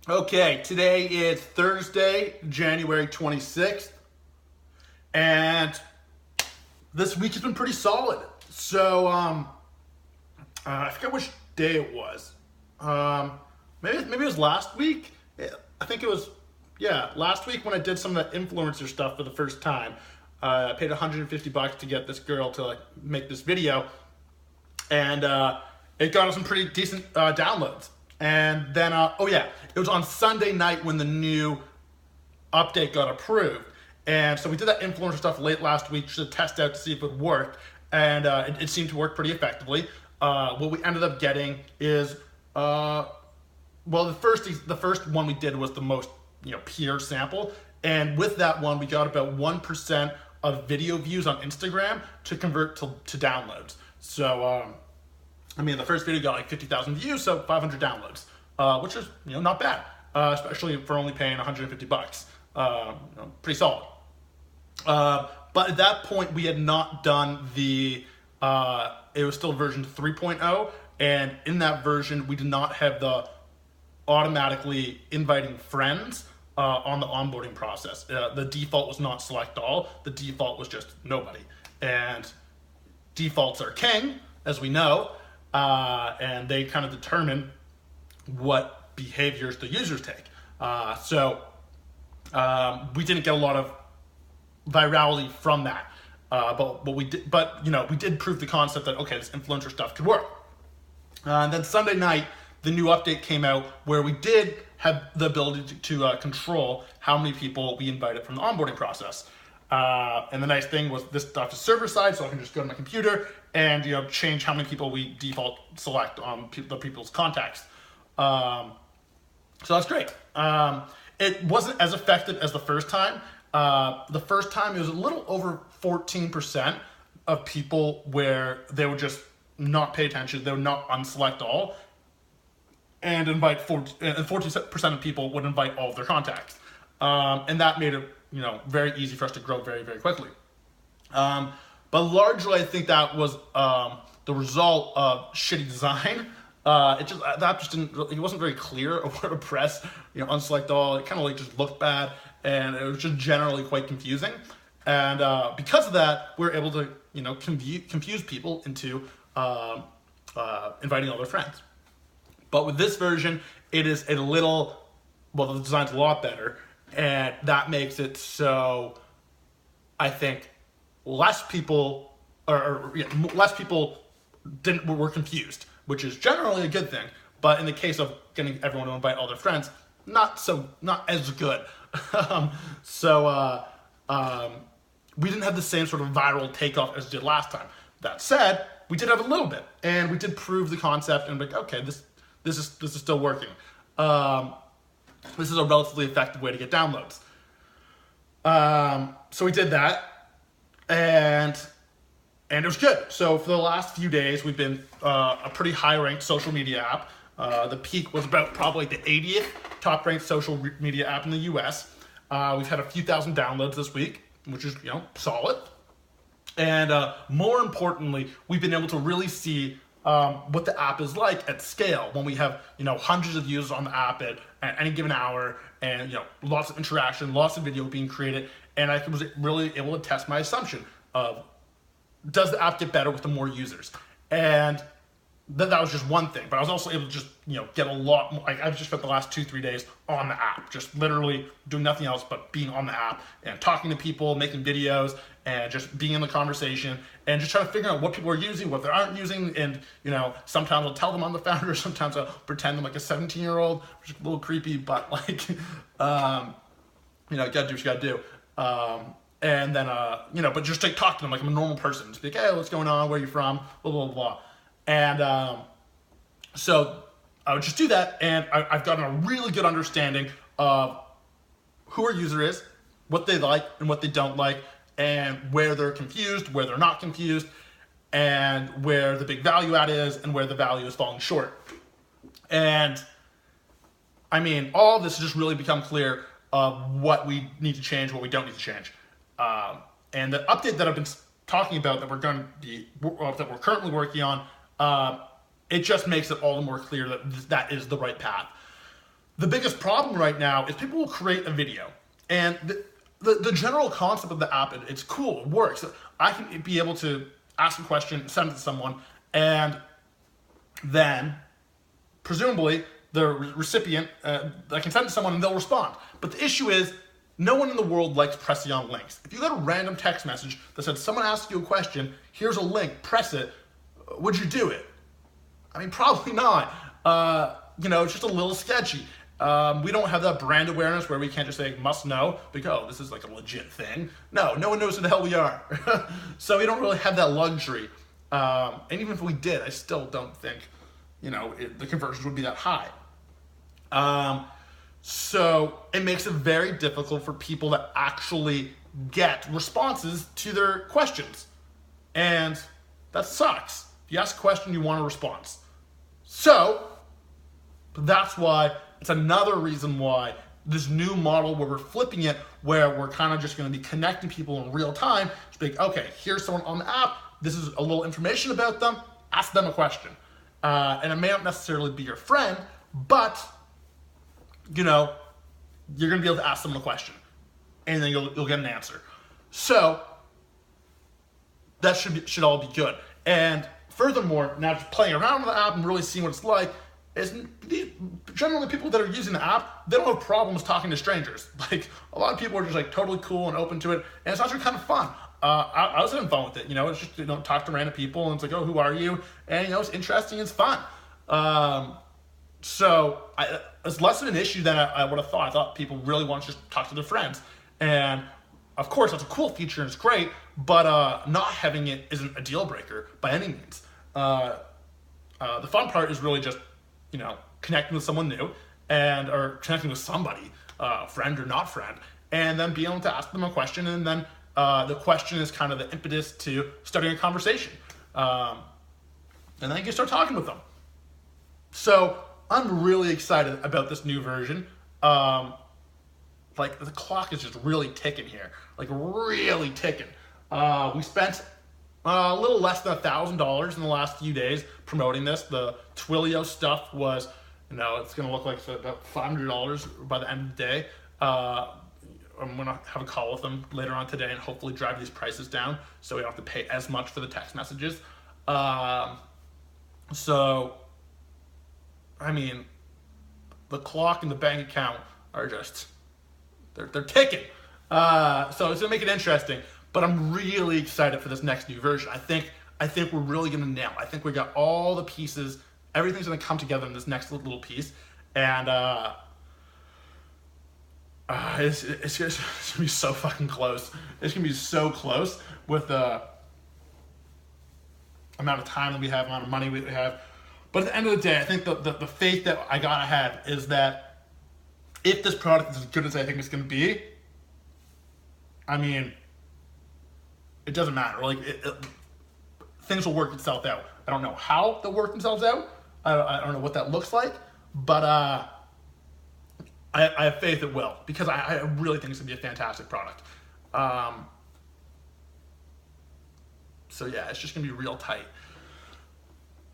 Okay, today is Thursday, January 26th, and this week has been pretty solid. I forget which day it was. Maybe it was last week. I think it was, yeah, last week when I did some of the influencer stuff for the first time. I paid $150 to get this girl to make this video, and it got us some pretty decent downloads. And then, it was on Sunday night when the new update got approved. And so we did that influencer stuff late last week just to test out to see if it worked. And it seemed to work pretty effectively. What we ended up getting is, the first one we did was the most pure sample. And with that one, we got about 1% of video views on Instagram to convert to downloads. So, the first video got like 50,000 views, so 500 downloads, which is not bad, especially for only paying $150. Pretty solid. But at that point, we had not done the. It was still version 3.0, and in that version, we did not have the automatically inviting friends on the onboarding process. The default was not select all. The default was just nobody, and defaults are king, as we know. And they kind of determine what behaviors the users take. We didn't get a lot of virality from that. But we did prove the concept that, okay, this influencer stuff could work. And then Sunday night, the new update came out where we did have the ability to control how many people we invited from the onboarding process. And the nice thing was this stuff is server side, so I can just go to my computer and change how many people we default select on the people's contacts. So that's great. It wasn't as effective as the first time. The first time it was a little over 14% of people where they would just not pay attention, they would not unselect all, and invite 40% of people would invite all of their contacts. And that made it very easy for us to grow very, very quickly. But largely, I think that was the result of shitty design. It wasn't very clear of where to press, unselect all. It kind of just looked bad, and it was just generally quite confusing. And because of that, we're able to, confuse people into inviting all their friends. But with this version, it is the design's a lot better. And that makes it so, I think, less people were confused, which is generally a good thing. But in the case of getting everyone to invite all their friends, not as good. We didn't have the same sort of viral takeoff as we did last time. That said, we did have a little bit, and we did prove the concept, and okay, this is still working. This is a relatively effective way to get downloads. So we did that, and it was good. So for the last few days, we've been a pretty high-ranked social media app. The peak was about probably the 80th top-ranked social media app in the U.S. We've had a few thousand downloads this week, which is solid. And more importantly, we've been able to really see what the app is like at scale when we have hundreds of users on the app at any given hour, and lots of interaction, lots of video being created, and I was really able to test my assumption of, does the app get better with the more users? And that was just one thing, but I was also able to just get a lot more. I've just spent the last 2-3 days on the app, just literally doing nothing else but being on the app and talking to people, making videos, and just being in the conversation, and just trying to figure out what people are using, what they aren't using. And sometimes I'll tell them I'm the founder, sometimes I'll pretend I'm like a 17-year-old, which is a little creepy, but you gotta do what you gotta do. And then but just talk to them like I'm a normal person, just be like, hey, what's going on, where are you from, blah blah blah. And so I would just do that, and I've gotten a really good understanding of who our user is, what they like and what they don't like, and where they're confused, where they're not confused, and where the big value add is, and where the value is falling short. And all of this has just really become clear of what we need to change, what we don't need to change. And the update that I've been talking about that we're currently working on, it just makes it all the more clear that that is the right path. The biggest problem right now is people will create a video, and the general concept of the app, it's cool, it works. I can be able to ask a question, send it to someone, and then presumably the recipient, I can send it to someone and they'll respond. But the issue is, no one in the world likes pressing on links. If you got a random text message that said, someone asked you a question, here's a link, press it, would you do it? I mean, probably not. It's just a little sketchy. We don't have that brand awareness where we can't just say, must know, because, oh, this is like a legit thing. No one knows who the hell we are. So we don't really have that luxury. And even if we did, I still don't think, the conversions would be that high. So it makes it very difficult for people to actually get responses to their questions. And that sucks. If you ask a question, you want a response. So that's why, it's another reason why this new model where we're flipping it, where we're kind of just going to be connecting people in real time, just be like, okay, here's someone on the app, this is a little information about them, ask them a question. And it may not necessarily be your friend, but you're going to be able to ask them a question, and then you'll get an answer. So that should all be good. And furthermore, now just playing around with the app and really seeing what it's like, is generally people that are using the app, they don't have problems talking to strangers. Like, a lot of people are just like totally cool and open to it, and it's actually kind of fun. I was having fun with it. It's just talk to random people, and it's like, oh, who are you? And it's interesting, it's fun. So it's less of an issue than I would have thought. I thought people really want to just talk to their friends. And of course, that's a cool feature and it's great, but not having it isn't a deal breaker by any means. The fun part is really just, connecting with someone new or connecting with somebody, friend or not friend, and then being able to ask them a question, and then the question is kind of the impetus to starting a conversation. And then you can start talking with them. So I'm really excited about this new version. The clock is just really ticking here, really ticking. We spent a little less than $1,000 in the last few days promoting this. The Twilio stuff was, it's going to look like about $500 by the end of the day. I'm going to have a call with them later on today and hopefully drive these prices down so we don't have to pay as much for the text messages. The clock and the bank account are just, they're ticking. So it's going to make it interesting, but I'm really excited for this next new version. I think we're really going to nail it. I think we got all the pieces, everything's going to come together in this next little piece, and it's going to be so fucking close. It's going to be so close with the amount of time that we have, amount of money we have. But at the end of the day, I think the faith that I gotta have is that if this product is as good as I think it's gonna be, it doesn't matter. Things will work itself out. I don't know how they'll work themselves out. I don't know what that looks like, but I have faith it will, because I really think it's gonna be a fantastic product. So yeah, it's just gonna be real tight.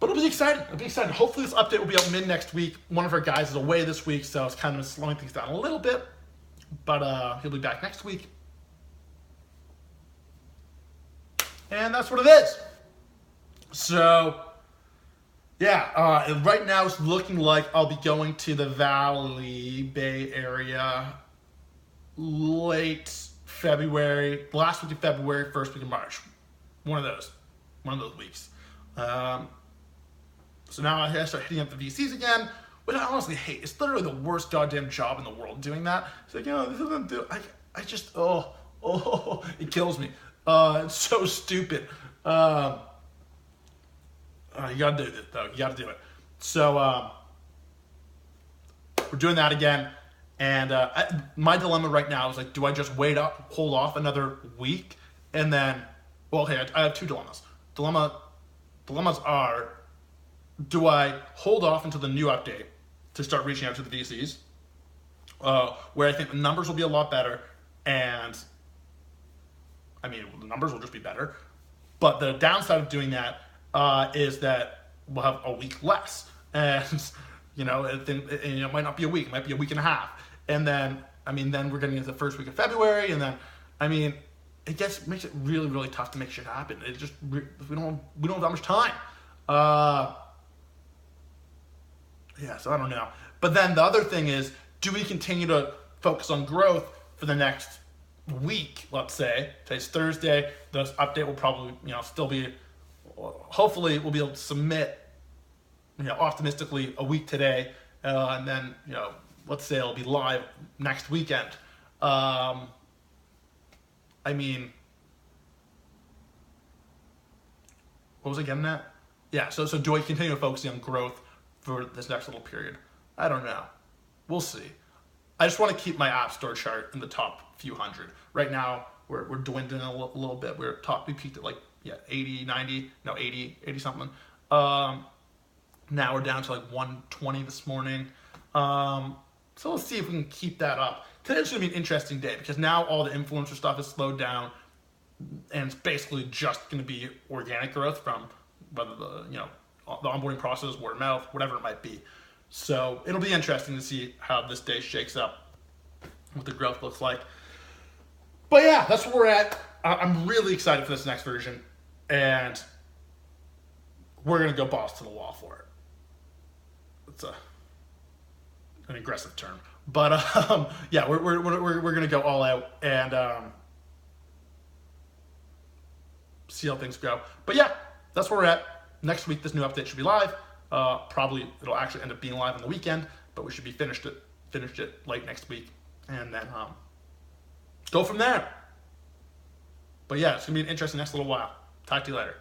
But it'll be exciting. Hopefully this update will be out mid next week. One of our guys is away this week, so it's kind of slowing things down a little bit. But he'll be back next week. And that's what it is. So, yeah, right now it's looking like I'll be going to the Valley Bay area late February, last week of February, first week of March. One of those weeks. So now I start hitting up the VCs again, which I honestly hate. It's literally the worst goddamn job in the world doing that. It's like, this isn't do. I just it kills me. It's so stupid. You gotta do it though. You gotta do it. So we're doing that again, and my dilemma right now is do I just hold off another week, and then, I have two dilemmas. Dilemmas are, do I hold off until the new update to start reaching out to the VCs, where I think the numbers will be a lot better, and the numbers will just be better, but the downside of doing that is that we'll have a week less, and You know, it might not be a week, it might be a week and a half. And then, then we're getting into the first week of February, and then, makes it really, really tough to make shit happen. It just, we don't have that much time. So I don't know. But then the other thing is, do we continue to focus on growth for the next week, let's say? Today's Thursday. This update will probably, still be, hopefully we'll be able to submit, optimistically a week today. And then, let's say it'll be live next weekend. What was I getting at? Yeah, so do I continue focusing on growth for this next little period? I don't know. We'll see. I just want to keep my App Store chart in the top few hundred. Right now, we're dwindling a little bit. We peaked at 80, 90, 80 something. Now we're down to 120 this morning. So let's see if we can keep that up. Today's going to be an interesting day because now all the influencer stuff is slowed down, and it's basically just going to be organic growth from whether the onboarding process, word of mouth, whatever it might be. So it'll be interesting to see how this day shakes up, what the growth looks like. But yeah, that's where we're at. I'm really excited for this next version, and we're going to go balls to the wall for it. It's an aggressive term, but we're going to go all out and see how things go. But yeah, that's where we're at. Next week, this new update should be live. Probably it'll actually end up being live on the weekend, but we should be finished it late next week, and then go from there. But yeah, it's gonna be an interesting next little while. Talk to you later.